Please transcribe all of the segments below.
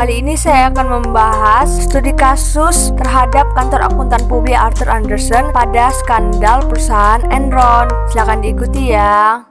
Kali ini saya akan membahas studi kasus terhadap kantor akuntan publik Arthur Andersen pada skandal perusahaan Enron. Silakan diikuti ya.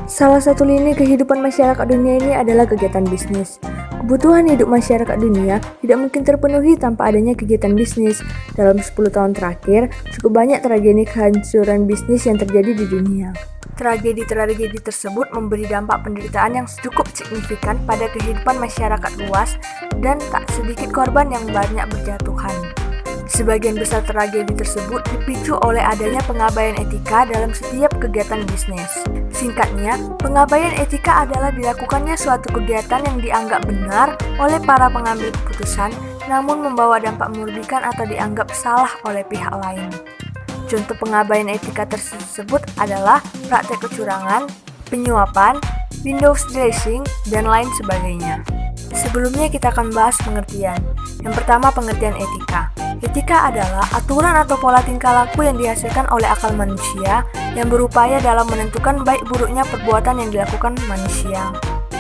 Salah satu lini kehidupan masyarakat dunia ini adalah kegiatan bisnis. Kebutuhan hidup masyarakat dunia tidak mungkin terpenuhi tanpa adanya kegiatan bisnis. Dalam 10 tahun terakhir, cukup banyak tragedi kehancuran bisnis yang terjadi di dunia. Tragedi-tragedi tersebut memberi dampak penderitaan yang cukup signifikan pada kehidupan masyarakat luas dan tak sedikit korban yang banyak berjatuhan. Sebagian besar tragedi tersebut dipicu oleh adanya pengabaian etika dalam setiap kegiatan bisnis. Singkatnya, pengabaian etika adalah dilakukannya suatu kegiatan yang dianggap benar oleh para pengambil keputusan, namun membawa dampak merugikan atau dianggap salah oleh pihak lain. Contoh pengabaian etika tersebut adalah praktek kecurangan, penyuapan, window dressing, dan lain sebagainya. Sebelumnya kita akan bahas pengertian. Yang pertama, pengertian etika. Etika adalah aturan atau pola tingkah laku yang dihasilkan oleh akal manusia yang berupaya dalam menentukan baik buruknya perbuatan yang dilakukan manusia.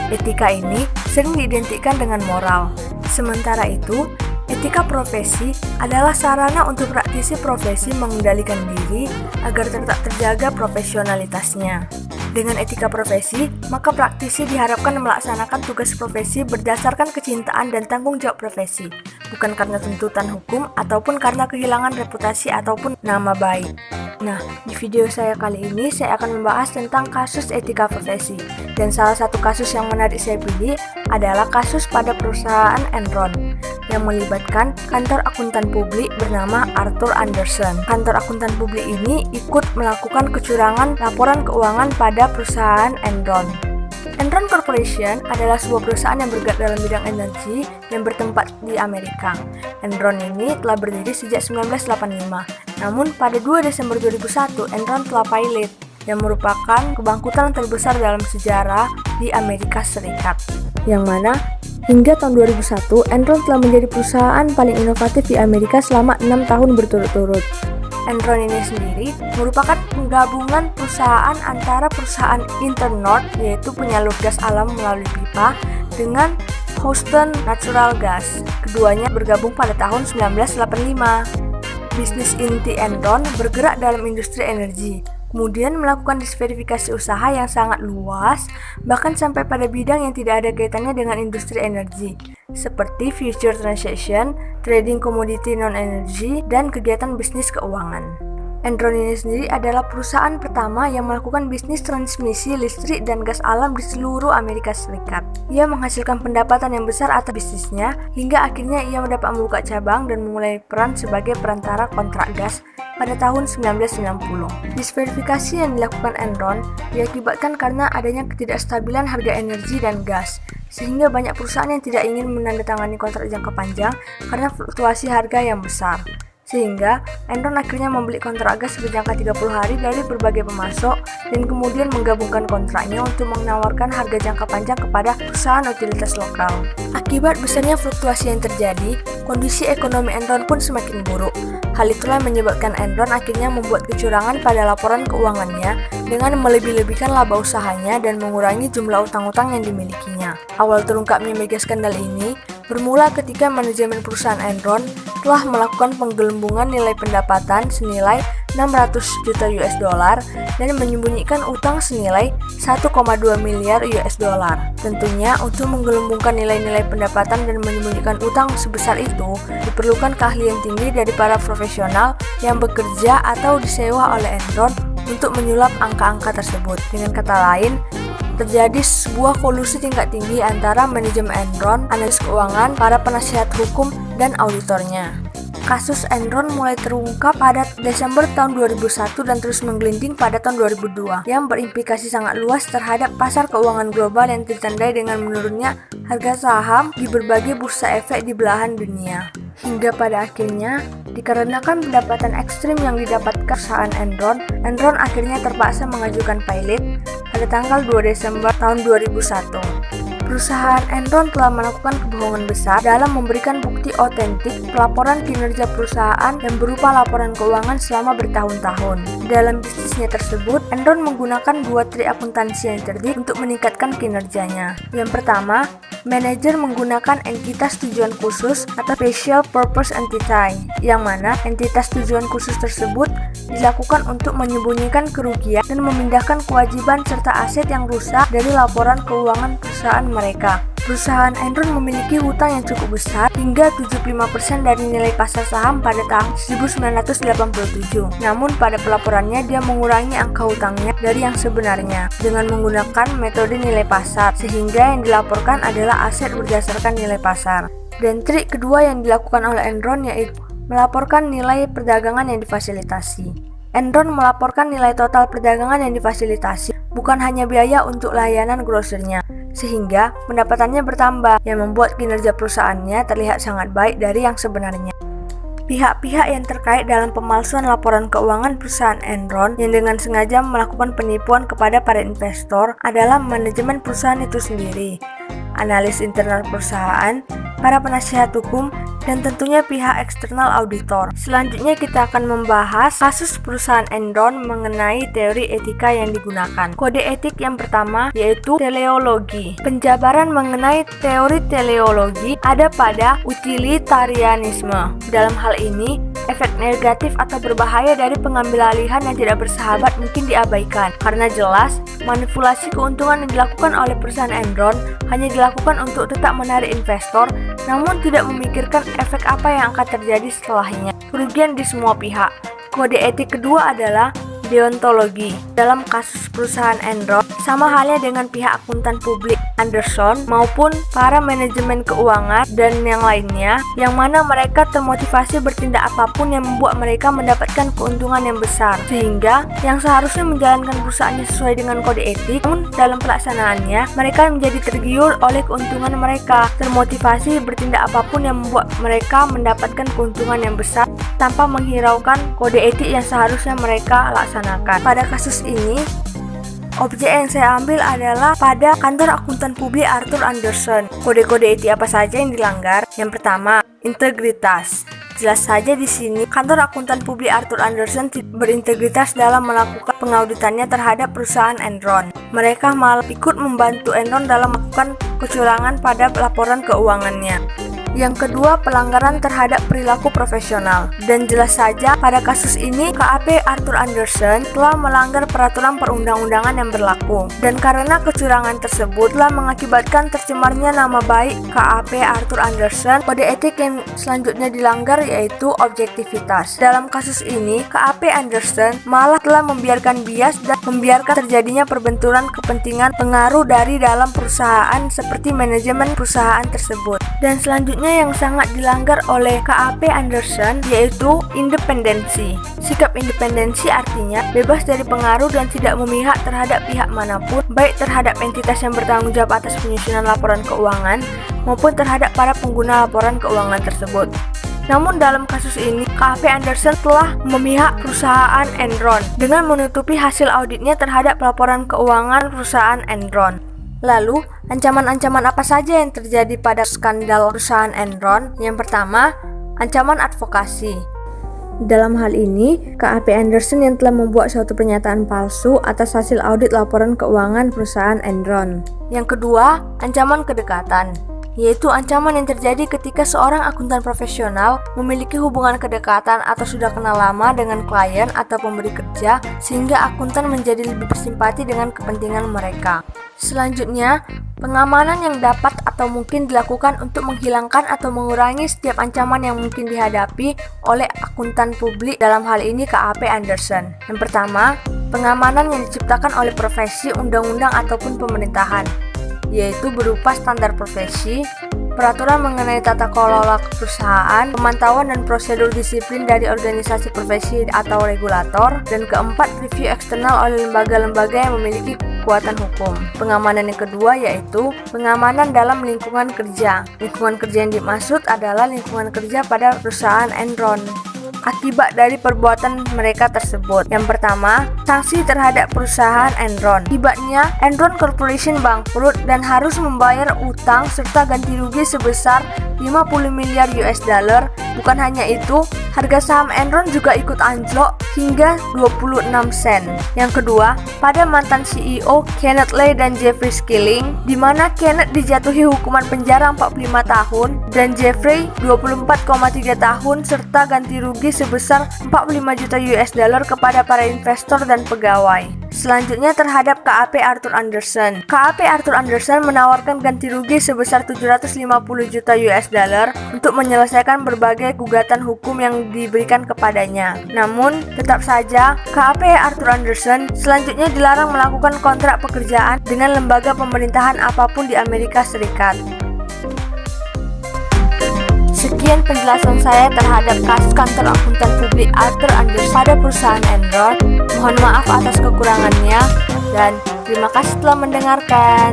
Etika ini sering diidentikan dengan moral. Sementara itu, etika profesi adalah sarana untuk praktisi profesi mengendalikan diri agar tetap terjaga profesionalitasnya. Dengan etika profesi, maka praktisi diharapkan melaksanakan tugas profesi berdasarkan kecintaan dan tanggung jawab profesi, bukan karena tuntutan hukum ataupun karena kehilangan reputasi ataupun nama baik. Nah, di video saya kali ini saya akan membahas tentang kasus etika profesi. Dan salah satu kasus yang menarik saya pilih adalah kasus pada perusahaan Enron yang melibatkan kantor akuntan publik bernama Arthur Andersen. Kantor akuntan publik ini ikut melakukan kecurangan laporan keuangan pada perusahaan Enron. Enron Corporation adalah sebuah perusahaan yang bergerak dalam bidang energi yang bertempat di Amerika. Enron ini telah berdiri sejak 1985. Namun pada 2 Desember 2001, Enron telah pilot, yang merupakan kebangkrutan terbesar dalam sejarah di Amerika Serikat. Yang mana hingga tahun 2001, Enron telah menjadi perusahaan paling inovatif di Amerika selama 6 tahun berturut-turut. Enron ini sendiri merupakan penggabungan perusahaan antara perusahaan Internorth, yaitu penyalur gas alam melalui pipa, dengan Houston Natural Gas. Keduanya bergabung pada tahun 1985. Bisnis inti Enron bergerak dalam industri energi, kemudian melakukan diversifikasi usaha yang sangat luas, bahkan sampai pada bidang yang tidak ada kaitannya dengan industri energi, seperti future transaction, trading komoditi non-energi, dan kegiatan bisnis keuangan. Enron ini sendiri adalah perusahaan pertama yang melakukan bisnis transmisi listrik dan gas alam di seluruh Amerika Serikat. Ia menghasilkan pendapatan yang besar atas bisnisnya, hingga akhirnya ia dapat membuka cabang dan memulai peran sebagai perantara kontrak gas pada tahun 1990. Diversifikasi yang dilakukan Enron diakibatkan karena adanya ketidakstabilan harga energi dan gas, sehingga banyak perusahaan yang tidak ingin menandatangani kontrak jangka panjang karena fluktuasi harga yang besar. Sehingga Enron akhirnya membeli kontrak gas berjangka 30 hari dari berbagai pemasok dan kemudian menggabungkan kontraknya untuk menawarkan harga jangka panjang kepada perusahaan utilitas lokal. Akibat besarnya fluktuasi yang terjadi, kondisi ekonomi Enron pun semakin buruk. Hal itulah yang menyebabkan Enron akhirnya membuat kecurangan pada laporan keuangannya dengan melebih-lebihkan laba usahanya dan mengurangi jumlah utang-utang yang dimilikinya. Awal terungkapnya mega skandal ini bermula ketika manajemen perusahaan Enron telah melakukan penggelembungan nilai pendapatan senilai 600 juta US dollar dan menyembunyikan utang senilai 1,2 miliar US dollar. Tentunya untuk menggelembungkan nilai-nilai pendapatan dan menyembunyikan utang sebesar itu diperlukan keahlian tinggi dari para profesional yang bekerja atau disewa oleh Enron untuk menyulap angka-angka tersebut. Dengan kata lain, terjadi sebuah kolusi tingkat tinggi antara manajemen Enron, analis keuangan, para penasihat hukum, dan auditornya. Kasus Enron mulai terungkap pada Desember tahun 2001 dan terus menggelinding pada tahun 2002 yang berimplikasi sangat luas terhadap pasar keuangan global yang ditandai dengan menurunnya harga saham di berbagai bursa efek di belahan dunia. Hingga pada akhirnya, dikarenakan pendapatan ekstrim yang didapatkan perusahaan Enron akhirnya terpaksa mengajukan pilot pada tanggal 2 Desember tahun 2001. Perusahaan Enron telah melakukan kebohongan besar dalam memberikan bukti otentik pelaporan kinerja perusahaan yang berupa laporan keuangan selama bertahun-tahun. Dalam bisnisnya tersebut, Enron menggunakan 2 trik akuntansi yang cerdik untuk meningkatkan kinerjanya. Yang pertama, Manajer menggunakan entitas tujuan khusus atau special purpose entity, yang mana entitas tujuan khusus tersebut dilakukan untuk menyembunyikan kerugian dan memindahkan kewajiban serta aset yang rusak dari laporan keuangan perusahaan mereka. Perusahaan Enron memiliki hutang yang cukup besar hingga 75% dari nilai pasar saham pada tahun 1987. Namun pada pelaporannya dia mengurangi angka hutangnya dari yang sebenarnya dengan menggunakan metode nilai pasar, sehingga yang dilaporkan adalah aset berdasarkan nilai pasar. Dan trik kedua yang dilakukan oleh Enron yaitu melaporkan nilai perdagangan yang difasilitasi. Enron melaporkan nilai total perdagangan yang difasilitasi, bukan hanya biaya untuk layanan grosernya, sehingga pendapatannya bertambah yang membuat kinerja perusahaannya terlihat sangat baik dari yang sebenarnya. Pihak-pihak yang terkait dalam pemalsuan laporan keuangan perusahaan Enron yang dengan sengaja melakukan penipuan kepada para investor adalah manajemen perusahaan itu sendiri, analis internal perusahaan, para penasihat hukum, dan tentunya pihak eksternal auditor. Selanjutnya kita akan membahas kasus perusahaan Enron mengenai teori etika yang digunakan. Kode etik yang pertama yaitu teleologi. Penjabaran mengenai teori teleologi ada pada utilitarianisme. Dalam hal ini, efek negatif atau berbahaya dari pengambil alihan yang tidak bersahabat mungkin diabaikan, karena jelas manipulasi keuntungan yang dilakukan oleh perusahaan Enron hanya dilakukan untuk tetap menarik investor, namun tidak memikirkan efek apa yang akan terjadi setelahnya. Kerugian di semua pihak. Kode etik kedua adalah deontologi. Dalam kasus perusahaan Enron, sama halnya dengan pihak akuntan publik Anderson maupun para manajemen keuangan dan yang lainnya, yang mana mereka termotivasi bertindak apapun yang membuat mereka mendapatkan keuntungan yang besar, sehingga yang seharusnya menjalankan perusahaannya sesuai dengan kode etik, namun dalam pelaksanaannya mereka menjadi tergiur oleh keuntungan mereka, termotivasi bertindak apapun yang membuat mereka mendapatkan keuntungan yang besar tanpa menghiraukan kode etik yang seharusnya mereka laksanakan. Pada kasus ini, objek yang saya ambil adalah pada kantor akuntan publik Arthur Andersen. Kode-kode etik apa saja yang dilanggar? Yang pertama, integritas. Jelas saja di sini kantor akuntan publik Arthur Andersen berintegritas dalam melakukan pengauditannya terhadap perusahaan Enron. Mereka malah ikut membantu Enron dalam melakukan kecurangan pada laporan keuangannya. Yang kedua, pelanggaran terhadap perilaku profesional. Dan jelas saja pada kasus ini KAP Arthur Andersen telah melanggar peraturan perundang-undangan yang berlaku. Dan karena kecurangan tersebut telah mengakibatkan tercemarnya nama baik KAP Arthur Andersen, kode etik yang selanjutnya dilanggar yaitu objektivitas. Dalam kasus ini, KAP Andersen malah telah membiarkan bias dan membiarkan terjadinya perbenturan kepentingan pengaruh dari dalam perusahaan seperti manajemen perusahaan tersebut. Dan selanjutnya yang sangat dilanggar oleh KAP Andersen yaitu independensi. Sikap independensi artinya bebas dari pengaruh dan tidak memihak terhadap pihak manapun, baik terhadap entitas yang bertanggung jawab atas penyusunan laporan keuangan maupun terhadap para pengguna laporan keuangan tersebut. Namun dalam kasus ini, KAP Andersen telah memihak perusahaan Enron dengan menutupi hasil auditnya terhadap laporan keuangan perusahaan Enron. Lalu, ancaman-ancaman apa saja yang terjadi pada skandal perusahaan Enron? Yang pertama, ancaman advokasi. Dalam hal ini, KAP Andersen yang telah membuat suatu pernyataan palsu atas hasil audit laporan keuangan perusahaan Enron. Yang kedua, ancaman kedekatan, yaitu ancaman yang terjadi ketika seorang akuntan profesional memiliki hubungan kedekatan atau sudah kenal lama dengan klien atau pemberi kerja, sehingga akuntan menjadi lebih bersimpati dengan kepentingan mereka. Selanjutnya, pengamanan yang dapat atau mungkin dilakukan untuk menghilangkan atau mengurangi setiap ancaman yang mungkin dihadapi oleh akuntan publik, dalam hal ini KAP Andersen. Yang pertama, pengamanan yang diciptakan oleh profesi, undang-undang ataupun pemerintahan, yaitu berupa standar profesi, peraturan mengenai tata kelola perusahaan, pemantauan dan prosedur disiplin dari organisasi profesi atau regulator, dan keempat, review eksternal oleh lembaga-lembaga yang memiliki kekuatan hukum. Pengamanan yang kedua yaitu pengamanan dalam lingkungan kerja. Lingkungan kerja yang dimaksud adalah lingkungan kerja pada perusahaan Enron akibat dari perbuatan mereka tersebut. Yang pertama, sanksi terhadap perusahaan Enron. Akibatnya, Enron Corporation bangkrut dan harus membayar utang serta ganti rugi sebesar 50 miliar US dollar. Bukan hanya itu, harga saham Enron juga ikut anjlok hingga 26 sen. Yang kedua, pada mantan CEO Kenneth Lay dan Jeffrey Skilling, di mana Kenneth dijatuhi hukuman penjara 45 tahun dan Jeffrey 24,3 tahun serta ganti rugi sebesar 45 juta US dollar kepada para investor dan pegawai. Selanjutnya terhadap KAP Arthur Andersen. KAP Arthur Andersen menawarkan ganti rugi sebesar 750 juta US dollar untuk menyelesaikan berbagai gugatan hukum yang diberikan kepadanya. Namun, tetap saja KAP Arthur Andersen selanjutnya dilarang melakukan kontrak pekerjaan dengan lembaga pemerintahan apapun di Amerika Serikat. Sekian penjelasan saya terhadap kasus kantor akuntan publik Arthur Andersen pada perusahaan Enron. Mohon maaf atas kekurangannya dan terima kasih telah mendengarkan.